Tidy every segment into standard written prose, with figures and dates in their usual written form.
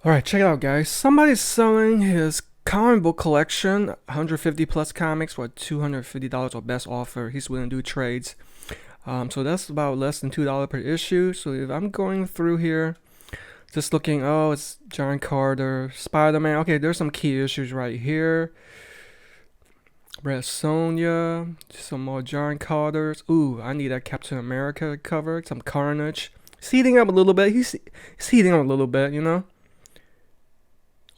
Alright, check it out, guys. Somebody's selling his comic book collection, 150 plus comics for $250 or best offer. He's willing to do trades. So that's about less than $2 per issue. So if I'm going through here, just looking, oh, it's John Carter, Spider-Man. Okay, there's some key issues right here. Red Sonja, some more John Carters. Ooh, I need that Captain America cover. Some Carnage. He's heating up a little bit. He's heating up a little bit, you know.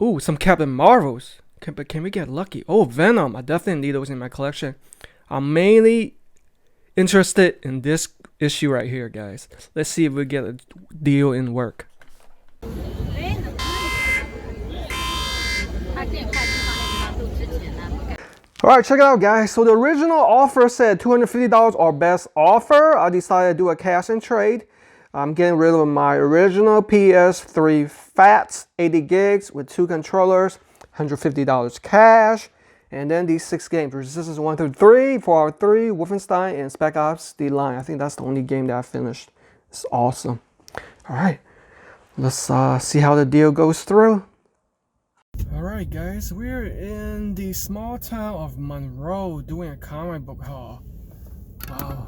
Ooh, some Captain Marvels. But can we get lucky? Oh, Venom. I definitely need those in my collection. I'm mainly interested in this issue right here, guys. Let's see if we get a deal in work. Alright, check it out, guys. So the original offer said $250 or best offer. I decided to do a cash and trade. I'm getting rid of my original PS3 Fats, 80 gigs with 2 controllers, $150 cash, and then these 6 games: Resistance 1 through 3, Fallout 3, Wolfenstein, and Spec Ops: The Line. I think that's the only game that I finished. It's awesome. All right, let's see how the deal goes through. All right, guys, we're in the small town of Monroe doing a comic book haul. Wow.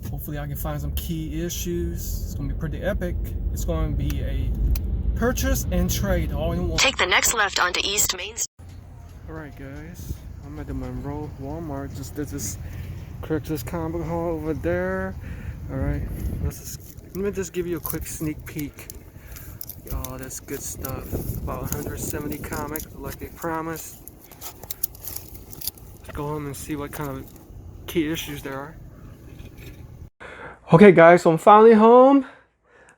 Hopefully I can find some key issues. It's going to be pretty epic. It's going to be a purchase and trade all in one. Take the next left onto East Main Street. Alright, guys. I'm at the Monroe Walmart. Just did this Craigslist comic haul over there. Alright, let me just give you a quick sneak peek. Oh, that's good stuff. About 170 comics like they promised. Let's go home and see what kind of key issues there are. Okay, guys, so I'm finally home.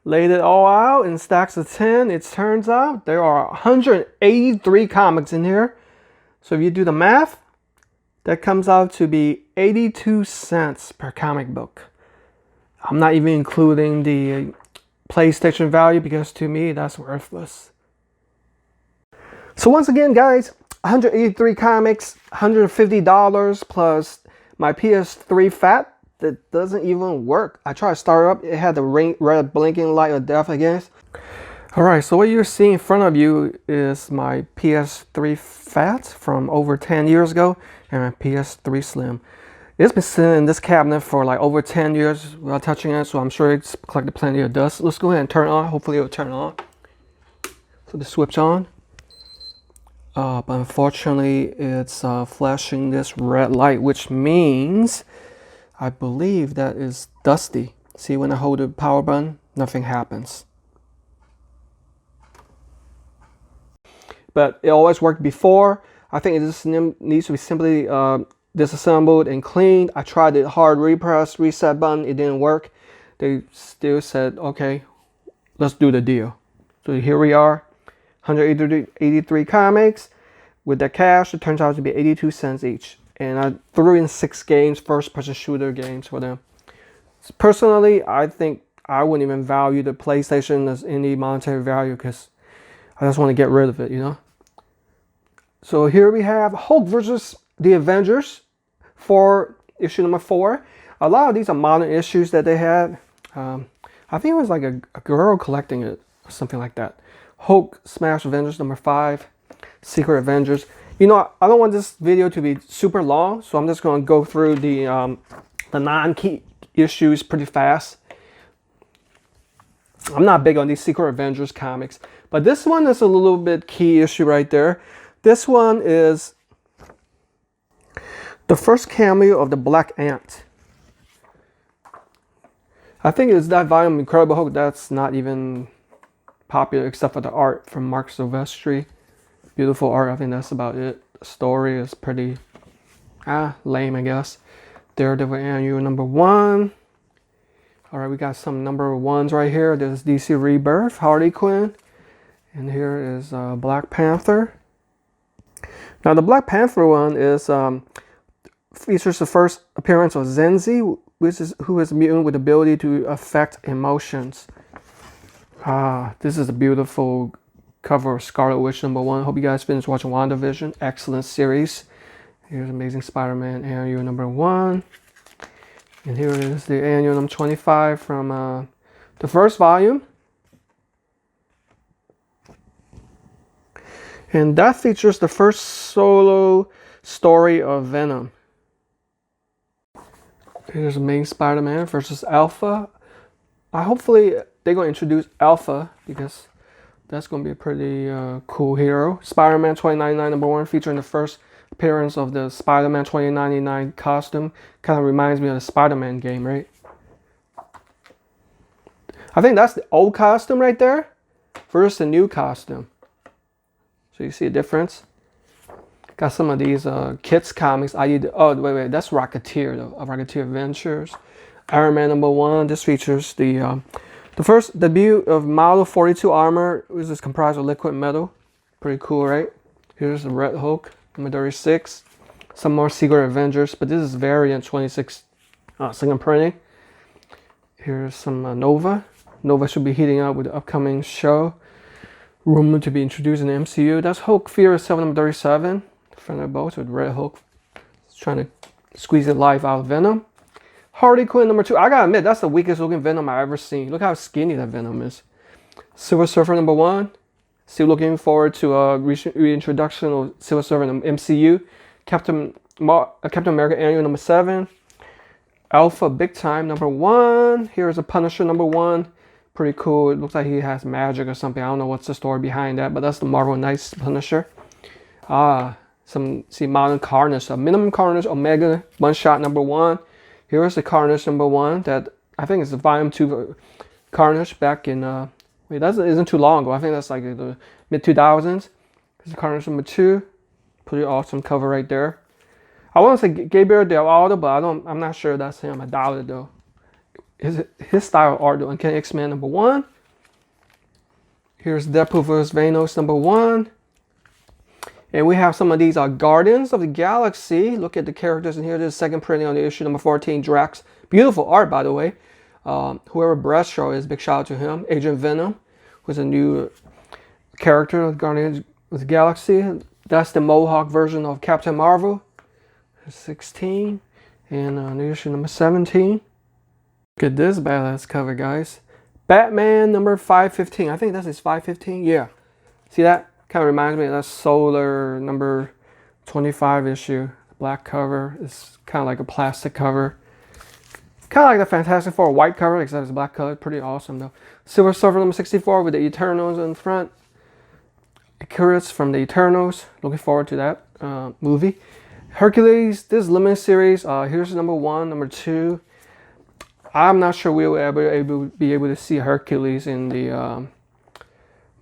Laid it all out in stacks of 10. It turns out there are 183 comics in here. So if you do the math, that comes out to be 82 cents per comic book. I'm not even including the PlayStation value because to me that's worthless. So once again, guys, 183 comics, $150 plus my PS3 Fat. That doesn't even work. I tried to start it up. It had the red blinking light of death against. Alright, so what you're seeing in front of you is my PS3 Fat from over 10 years ago and my PS3 Slim. It's been sitting in this cabinet for like over 10 years without touching it, so I'm sure it's collected plenty of dust. Let's go ahead and turn it on. Hopefully it'll turn on. So the switch on. But unfortunately it's flashing this red light, which means I believe that is dusty. See, when I hold the power button, nothing happens. But it always worked before. I think it just needs to be simply disassembled and cleaned. I tried the hard repress reset button. It didn't work. They still said, okay, let's do the deal. So here we are, 183 comics. With the cash, it turns out to be 82 cents each. And I threw in 6 games, first-person shooter games for them. Personally, I think I wouldn't even value the PlayStation as any monetary value because I just want to get rid of it, you know? So here we have Hulk versus the Avengers for issue number 4. A lot of these are modern issues that they had. I think it was like a girl collecting it or something like that. Hulk Smash Avengers number 5, Secret Avengers. You know, I don't want this video to be super long, so I'm just going to go through the non-key issues pretty fast. I'm not big on these Secret Avengers comics, but this one is a little bit key issue right there. This one is the first cameo of the Black Ant. I think it's that volume, Incredible Hulk, that's not even popular except for the art from Mark Silvestri. Beautiful art. I think that's about it. The story is pretty lame, I guess. Daredevil Annual number 1. All right, we got some number 1s right here. There's DC Rebirth, Harley Quinn, and here is Black Panther. Now the Black Panther one is features the first appearance of Zenzi, who is a mutant with the ability to affect emotions. This is a beautiful cover of Scarlet Witch number 1. Hope you guys finished watching WandaVision. Excellent series. Here's Amazing Spider-Man Annual number 1. And here is the Annual number 25 from the first volume. And that features the first solo story of Venom. Here's the main Spider-Man versus Alpha. Hopefully they're going to introduce Alpha because that's going to be a pretty cool hero. Spider-Man 2099 #1 featuring the first appearance of the Spider-Man 2099 costume. Kind of reminds me of the Spider-Man game, right? I think that's the old costume right there versus the new costume. So you see a difference? Got some of these kids comics. Oh, wait, that's Rocketeer though. Rocketeer Adventures. Iron Man #1. This features the first debut of Model 42 armor, which is comprised of liquid metal. Pretty cool, right? Here's the Red Hulk, #36. Some more Secret Avengers, but this is variant 26 second printing. Here's some Nova. Nova should be heating up with the upcoming show. Rumored to be introduced in the MCU. That's Hulk Fear 7 #37. Thunderbolts with Red Hulk. Trying to squeeze the life out of Venom. Harley Quinn #2. I gotta admit, that's the weakest looking Venom I've ever seen. Look how skinny that Venom is. Silver Surfer #1. Still looking forward to a reintroduction of Silver Surfer in the MCU. Captain America Annual #7. Alpha Big Time #1. Here's a Punisher #1. Pretty cool. It looks like he has magic or something. I don't know what's the story behind that, but that's the Marvel Knights Punisher. Modern Carnage. Minimum Carnage Omega One Shot #1. Here's the Carnage #1 that I think is the Volume 2 Carnage back in wait, that isn't too long ago. I think that's like the mid 2000s. Here's the Carnage #2. Pretty awesome cover right there. I want to say Gabriel Del Aldo, but I'm not sure that's him. I doubt it though. His style of art though. Uncanny X-Men #1. Here's Deadpool vs. Venom #1. And we have some of these Guardians of the Galaxy. Look at the characters in here. This is second printing on the issue #14, Drax. Beautiful art, by the way. Whoever Bradshaw is, big shout out to him. Agent Venom, who's a new character of Guardians of the Galaxy. That's the Mohawk version of Captain Marvel. 16. And new issue #17. Look at this badass cover, guys. Batman #515. I think that's his 515. Yeah. See that? Kind of reminds me of that Solar #25 issue. Black cover. It's kind of like a plastic cover. Kind of like the Fantastic Four white cover, except it's black color. Pretty awesome though. Silver Surfer #64 with the Eternals in front. Icarus from the Eternals. Looking forward to that movie. Hercules. This is limited series. Here's #1, #2. I'm not sure we'll ever be able to see Hercules in the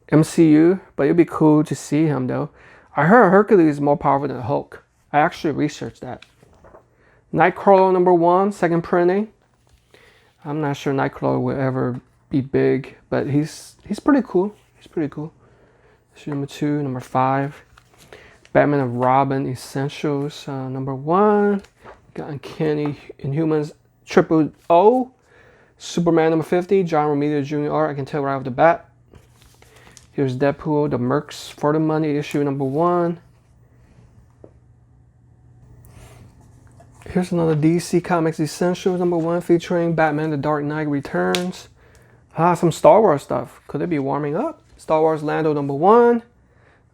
MCU, but it'd be cool to see him though. I heard Hercules is more powerful than Hulk. I actually researched that. Nightcrawler #1, second printing. I'm not sure Nightcrawler will ever be big, but he's pretty cool. He's pretty cool. Issue #2, #5. Batman and Robin Essentials #1. Got Uncanny Inhumans O. Superman #50, John Romita Jr. art. I can tell right off the bat. Here's Deadpool, the Mercs for the Money issue #1. Here's another DC Comics Essentials #1 featuring Batman The Dark Knight Returns. Some Star Wars stuff. Could it be warming up? Star Wars Lando #1.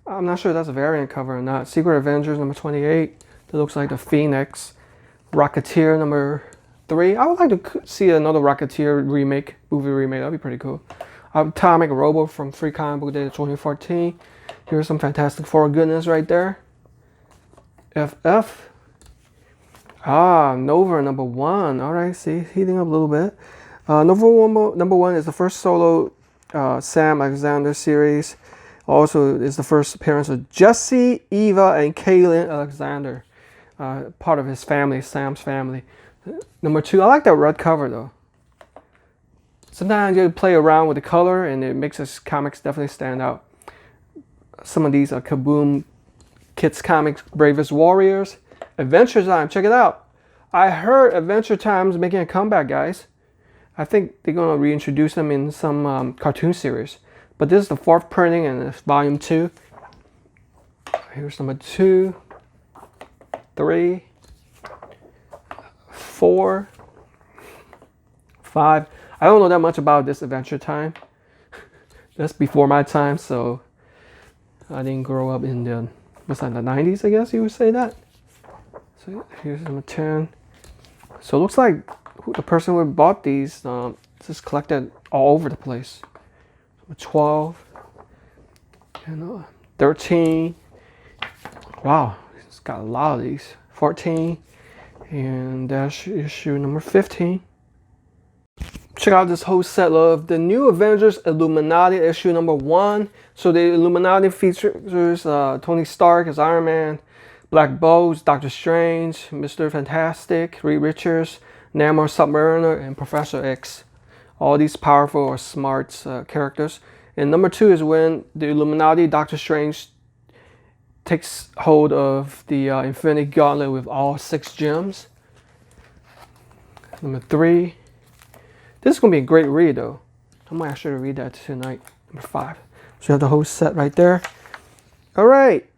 I'm not sure if that's a variant cover or not. Secret Avengers #28. That looks like the Phoenix. Rocketeer #3. I would like to see another Rocketeer movie remake. That'd be pretty cool. Atomic Robo from Free Comic Book Day 2014. Here's some Fantastic Four goodness right there. FF. Nova #1. All right, see, heating up a little bit. Nova #1 is the first solo Sam Alexander series. Also, is the first appearance of Jesse, Eva, and Kaylin Alexander. Part of his family, Sam's family. #2. I like that red cover though. Sometimes you play around with the color and it makes his comics definitely stand out. Some of these are Kaboom Kids Comics Bravest Warriors. Adventure Time, check it out. I heard Adventure Time's making a comeback, guys. I think they're going to reintroduce them in some cartoon series. But this is the 4th printing and it's volume 2. Here's #2, 3, 4, 5. I don't know that much about this Adventure Time. That's before my time, so I didn't grow up in the, what's that, the 90s, I guess you would say that. So here's number 10. So it looks like the person who bought these just collected all over the place. Number 12 and 13. Wow, it's got a lot of these. 14 and that's issue number 15. Check out this whole set of the New Avengers Illuminati issue number 1. So the Illuminati features Tony Stark as Iron Man, Black Bolt, Doctor Strange, Mr. Fantastic, Reed Richards, Namor Submariner, and Professor X. All these powerful or smart characters. And number 2 is when the Illuminati, Doctor Strange, takes hold of the Infinity Gauntlet with all 6 gems. Number 3. This is going to be a great read though. I might actually read that tonight. Number 5. So you have the whole set right there. Alright.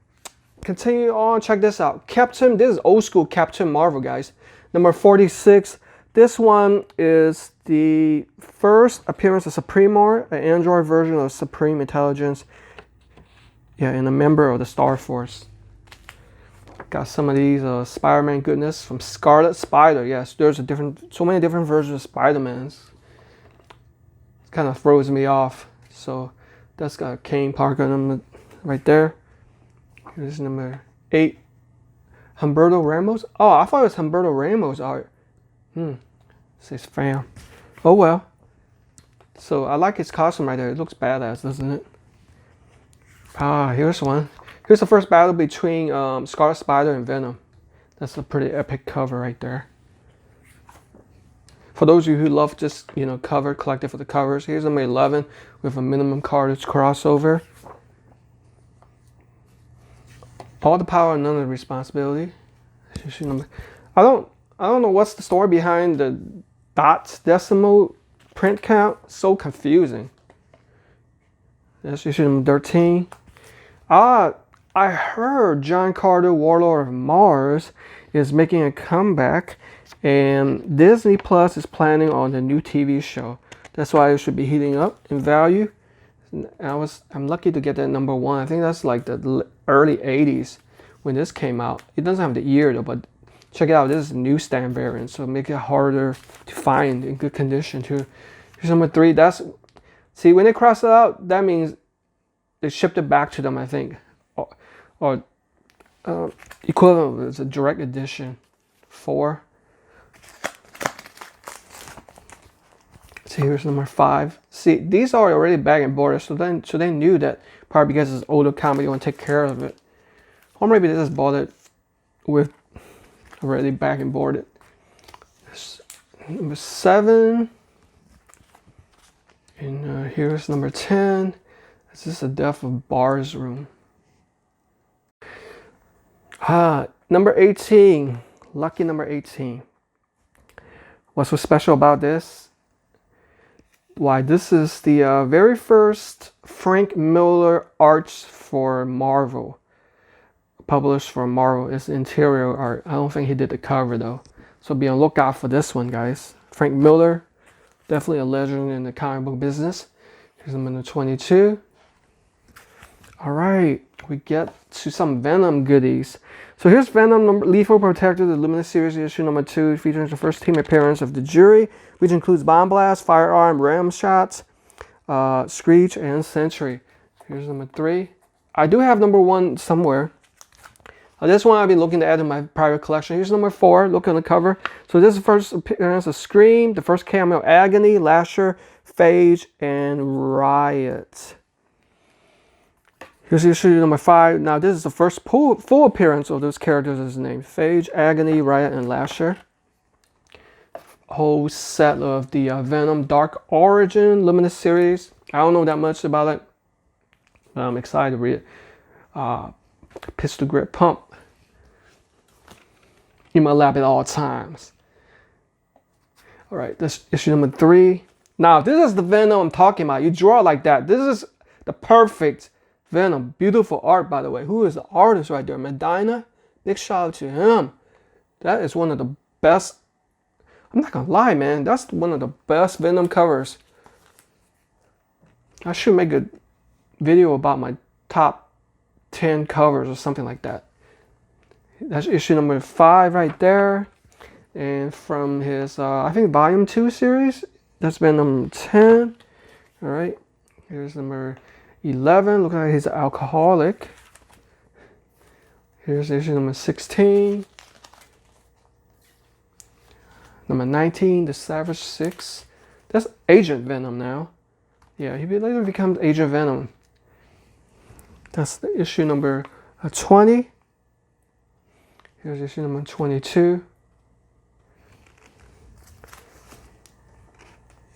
Continue on. Check this out. This is old school Captain Marvel, guys. Number 46. This one is the first appearance of Supremor, an android version of Supreme Intelligence. Yeah, and a member of the Star Force. Got some of these Spider-Man goodness from Scarlet Spider. Yes, there's so many different versions of Spider-Mans. Kind of throws me off. So that's got Kane Parker number right there. Here's number 8. Humberto Ramos. Oh, I thought it was Humberto Ramos art. It says fam. Oh well. So I like his costume right there. It looks badass, doesn't it? Ah, here's one. Here's the first battle between Scarlet Spider and Venom. That's a pretty epic cover right there. For those of you who love just, cover, collecting for the covers, here's number 11 with a minimum cartage crossover. All the power, none of the responsibility. I don't know what's the story behind the dots decimal print count. So confusing. That's issue number 13. I heard John Carter, Warlord of Mars, is making a comeback, and Disney Plus is planning on the new TV show. That's why it should be heating up in value. I'm lucky to get that number 1. I think that's like the early 80s when this came out. It doesn't have the year though, but check it out. This is a newsstand variant, so make it harder to find in good condition too. Here's number 3. See, when they cross it out, that means they shipped it back to them, I think. Or equivalent is a direct edition. 4. So here's number 5. See, these are already bag and boarded, so they knew that probably because it's older comic, they want to take care of it. Or maybe they just bought it with already bag and boarded. Number 7. And here's number 10. This is the Death of Bar's Room. Number 18. Lucky number 18. What's so special about this? Why, this is the very first Frank Miller arts for Marvel. Published for Marvel. It's interior art. I don't think he did the cover though. So be on lookout for this one, guys. Frank Miller. Definitely a legend in the comic book business. Here's number 22. Alright, we get to some Venom goodies. So here's Venom Lethal Protector, the Luminous Series issue number 2, featuring the first team appearance of the Jury, which includes Bomb Blast, Firearm, Ram Shots, Screech, and Sentry. Here's number 3. I do have number 1 somewhere. This one I've been looking to add to my private collection. Here's number 4. Look on the cover. So this is the first appearance of Scream, the first cameo of Agony, Lasher, Phage, and Riot. Here's issue number 5. Now this is the first full appearance of those characters as named. Phage, Agony, Riot, and Lasher. Whole set of the Venom Dark Origin Luminous series. I don't know that much about it, but I'm excited to read it. Pistol Grip Pump in my lap at all times. Alright, this issue number 3. Now this is the Venom I'm talking about. You draw it like that. This is the perfect Venom. Beautiful art, by the way. Who is the artist right there? Medina? Big shout out to him. That is one of the best. I'm not gonna lie, man. That's one of the best Venom covers. I should make a video about my top 10 covers or something like that. That's issue number 5 right there. And from his, I think, volume 2 series, that's been number 10. All right, here's number 11. Look like he's an alcoholic. Here's issue number 16. Number 19, the Savage 6. That's Agent Venom now. Yeah, he later becomes Agent Venom. That's the issue number 20. Here's issue number 22.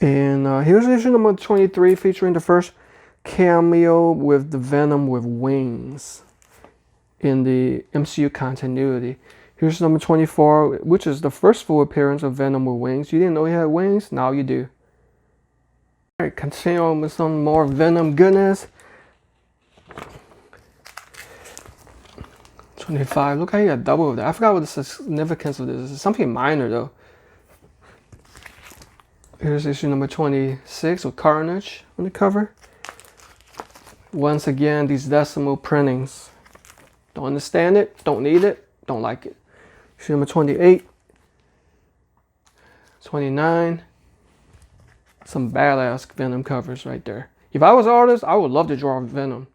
And here's issue number 23, featuring the first cameo with the Venom with wings in the MCU continuity. Here's number 24, which is the first full appearance of Venom with wings. You didn't know he had wings? Now you do. All right, continue on with some more Venom goodness. 25, look how you got double of that. I forgot what the significance of this is. Something minor though. Here's issue number 26 with Carnage on the cover. Once again, these decimal printings. Don't understand it, don't need it, don't like it. Issue number 28, 29. Some badass Venom covers right there. If I was an artist, I would love to draw Venom.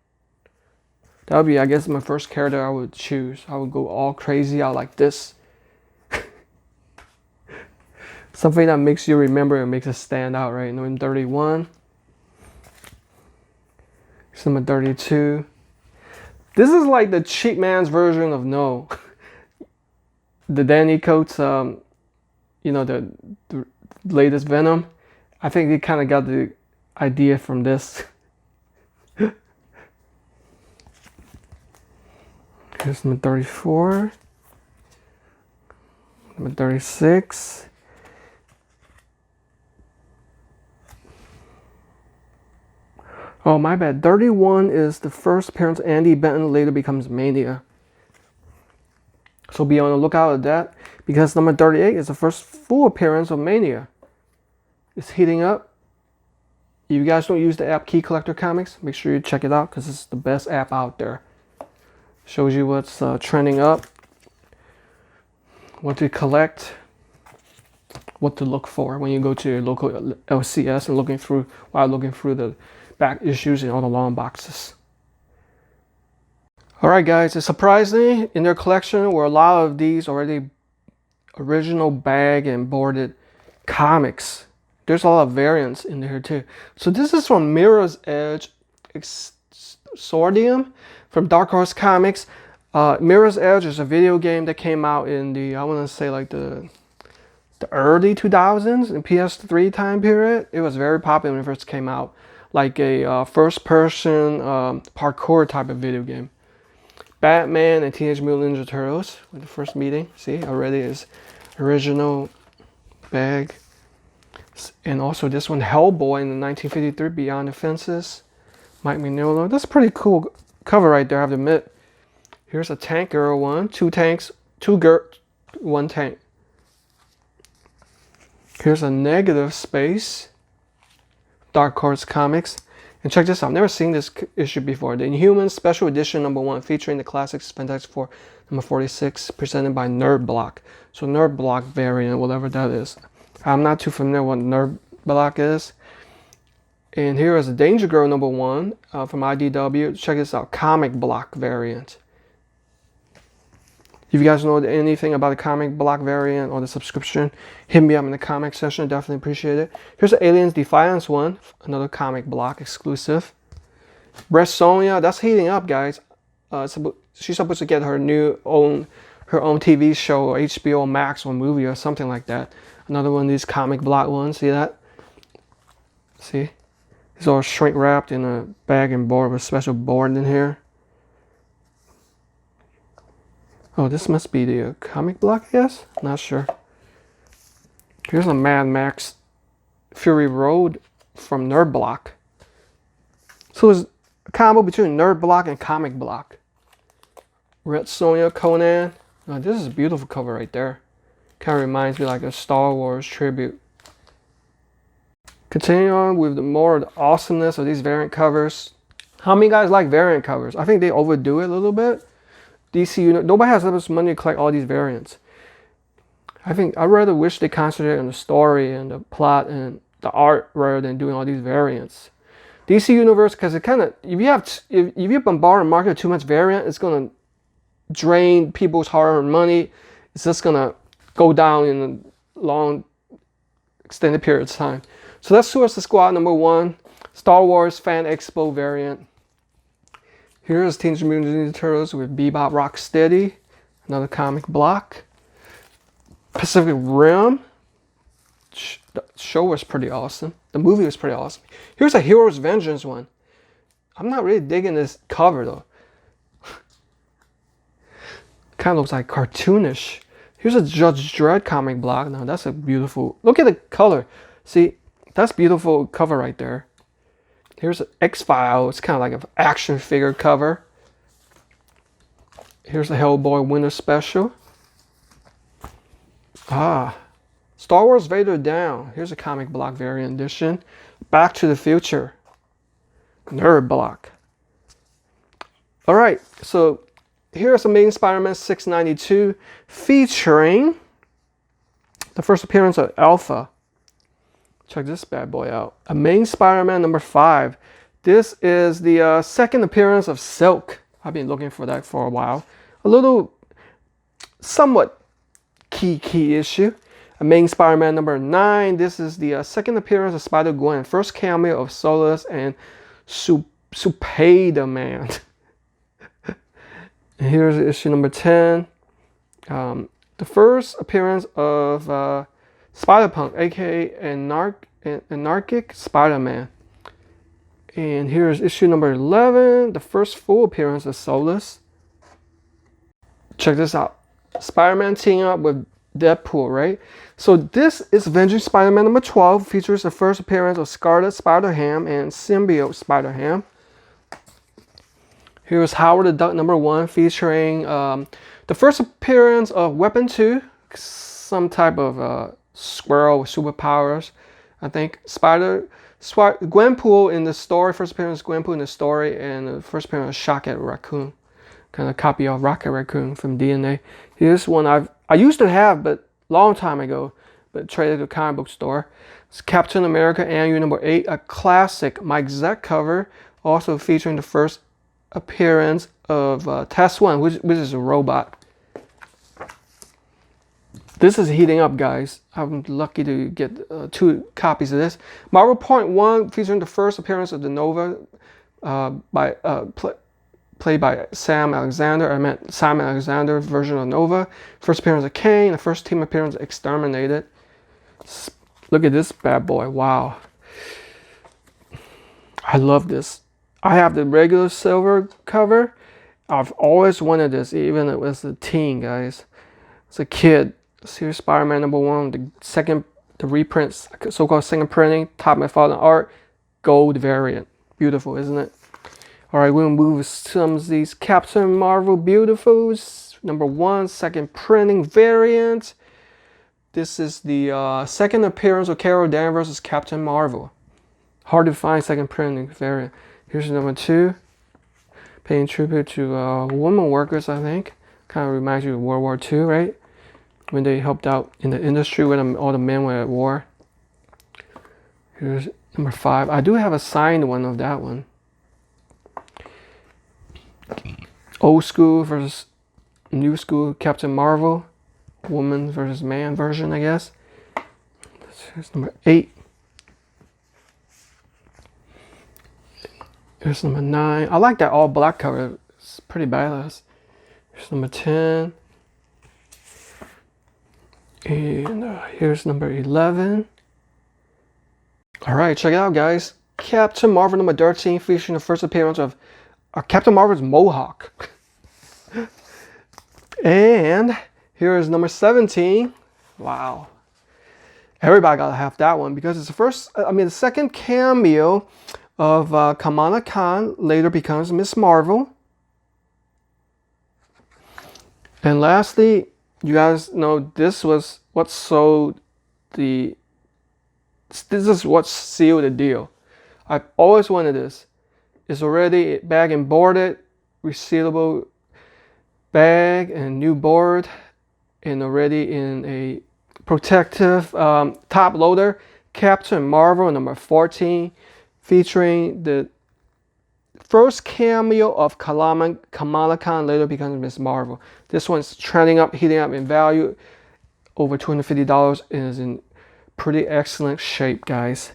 That would be, I guess, my first character I would choose. I would go all crazy out like this. Something that makes you remember and makes it stand out, right? Number 31. Number 32. This is like the cheap man's version of No. The Danny Coates, you know, the latest Venom. I think they kind of got the idea from this. Here's number 34. Number 36. Oh, my bad. 31 is the first appearance Andy Benton later becomes Mania. So be on the lookout at that, because number 38 is the first full appearance of Mania. It's heating up. If you guys don't use the app Key Collector Comics, make sure you check it out because it's the best app out there. Shows you what's trending up, what to collect, what to look for when you go to your local LCS and looking through the back issues and all the long boxes. Alright guys, it's surprising in their collection were a lot of these already original bag and boarded comics. There's a lot of variants in there too. So this is from Mirror's Edge Exordium from Dark Horse Comics. Mirror's Edge is a video game that came out in the, I want to say like the early 2000s in PS3 time period. It was very popular when it first came out. Like a first-person parkour type of video game. Batman and Teenage Mutant Ninja Turtles with the first meeting. See, already is original bag. And also this one, Hellboy in the 1953 Beyond the Fences. Mike Mignola. That's a pretty cool cover right there, I have to admit. Here's a Tank Girl one. 2 tanks, 2 girls, 1 tank. Here's a Negative Space. Dark Horse Comics. And check this out, I've never seen this issue before. The Inhumans Special Edition number 1 featuring the Classics Fantastic Four number 46 presented by Nerd Block. So Nerd Block variant, whatever that is. I'm not too familiar with what Nerd Block is. And here is a Danger Girl number 1 from IDW. Check this out, Comic Block variant. If you guys know anything about the Comic Block variant or the subscription, hit me up in the comment section. Definitely appreciate it. Here's the Aliens Defiance one, another Comic Block exclusive. Breast Sonia, that's heating up, guys. She's supposed to get her own TV show or HBO Max or movie or something like that. Another one of these Comic Block ones. See that? See? These are shrink wrapped in a bag and board with a special board in here. Oh, this must be the Comic Block, I guess? Not sure. Here's a Mad Max Fury Road from Nerd Block. So it's a combo between Nerd Block and Comic Block. Red Sonja Conan. Oh, this is a beautiful cover right there. Kind of reminds me like a Star Wars tribute. Continuing on with more of the awesomeness of these variant covers. How many guys like variant covers? I think they overdo it a little bit. DC, nobody has that much money to collect all these variants. I rather wish they concentrate on the story and the plot and the art rather than doing all these variants. DC Universe, because it kind of, if you bombard the market with too much variant, it's gonna drain people's hard-earned money. It's just gonna go down in a long, extended period of time. So that's Suicide Squad #1, Star Wars Fan Expo variant. Here's Teenage Mutant Ninja Turtles with Bebop Rocksteady, another comic block. Pacific Rim. The show was pretty awesome. The movie was pretty awesome. Here's a Heroes Vengeance one. I'm not really digging this cover though. Kind of looks like cartoonish. Here's a Judge Dredd comic block. Now that's a beautiful. Look at the color. See, that's beautiful cover right there. Here's an X-File. It's kind of like an action figure cover. Here's a Hellboy Winter Special. Star Wars Vader Down. Here's a comic block variant edition. Back to the Future. Nerd block. Alright, so here's Amazing Spider-Man 692 featuring the first appearance of Alpha. Check this bad boy out. Amazing Spider-Man #5. This is the second appearance of Silk. I've been looking for that for a while. A little, somewhat key issue. Amazing Spider-Man #9. This is the second appearance of Spider-Gwen. First cameo of Solus and Spider-Man. And here's issue #10. The first appearance of Spider-Punk, aka Anarchic Spider-Man. And here's issue #11. The first full appearance of Solus. Check this out. Spider-Man teaming up with Deadpool, right? So this is Avenging Spider-Man #12, features the first appearance of Scarlet Spider-Ham and Symbiote Spider-Ham. Here's Howard the Duck #1, featuring the first appearance of Weapon 2, some type of squirrel with superpowers. I think Gwenpool in the story, first appearance of Gwenpool in the story, and the first appearance of Shocket Raccoon. Kind of copy of Rocket Raccoon from DNA. Here's one I used to have, but long time ago, but traded to a comic book store. It's Captain America Annual #8, a classic Mike Zeck cover, also featuring the first appearance of Test One, which is a robot. This is heating up, guys. I'm lucky to get 2 copies of this. Marvel .1, featuring the first appearance of the Nova played by Sam Alexander. I meant Sam Alexander version of Nova. First appearance of Kane. The first team appearance of Exterminated. Look at this bad boy. Wow. I love this. I have the regular silver cover. I've always wanted this, even as a teen, guys. As a kid. Here's Spider-Man #1. The reprints, so-called second printing. Top my father art. Gold variant. Beautiful, isn't it? Alright, we'll move some of these Captain Marvel beautifuls. #1, second printing variant. This is the second appearance of Carol Danvers as Captain Marvel. Hard to find second printing variant. Here's #2. Paying tribute to women workers, I think. Kind of reminds you of World War II, right? When they helped out in the industry when all the men were at war. Here's #5. I do have a signed one of that one. Old school versus new school Captain Marvel. Woman versus man version, I guess. Here's #8. Here's #9. I like that all black cover. It's pretty badass. Here's #10. And here's #11. Alright, check it out, guys. Captain Marvel #13, featuring the first appearance of Captain Marvel's Mohawk. And here is #17. Wow. Everybody gotta have that one because it's the second cameo of Kamala Khan, later becomes Ms.Marvel. And lastly, you guys know this was what sold this is what sealed the deal. I've always wanted this. is already bag and boarded, resealable bag and new board, and already in a protective top loader. Captain Marvel number 14, featuring the first cameo of Kamala Khan, later becomes Ms. Marvel. This one's trending up, heating up in value, over $250, and is in pretty excellent shape, guys.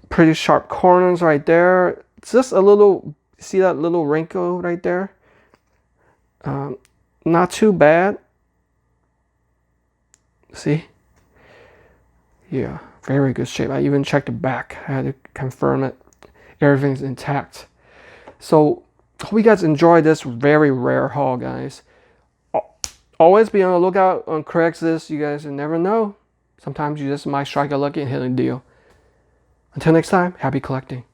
Pretty sharp corners right there. It's just a little, see that little wrinkle right there? Not too bad. See? Yeah, very good shape. I even checked the back. I had to confirm it. Everything's intact. So, hope you guys enjoyed this very rare haul, guys. Always be on the lookout on Craigslist. You guys never know. Sometimes you just might strike a lucky and hit a deal. Until next time, happy collecting.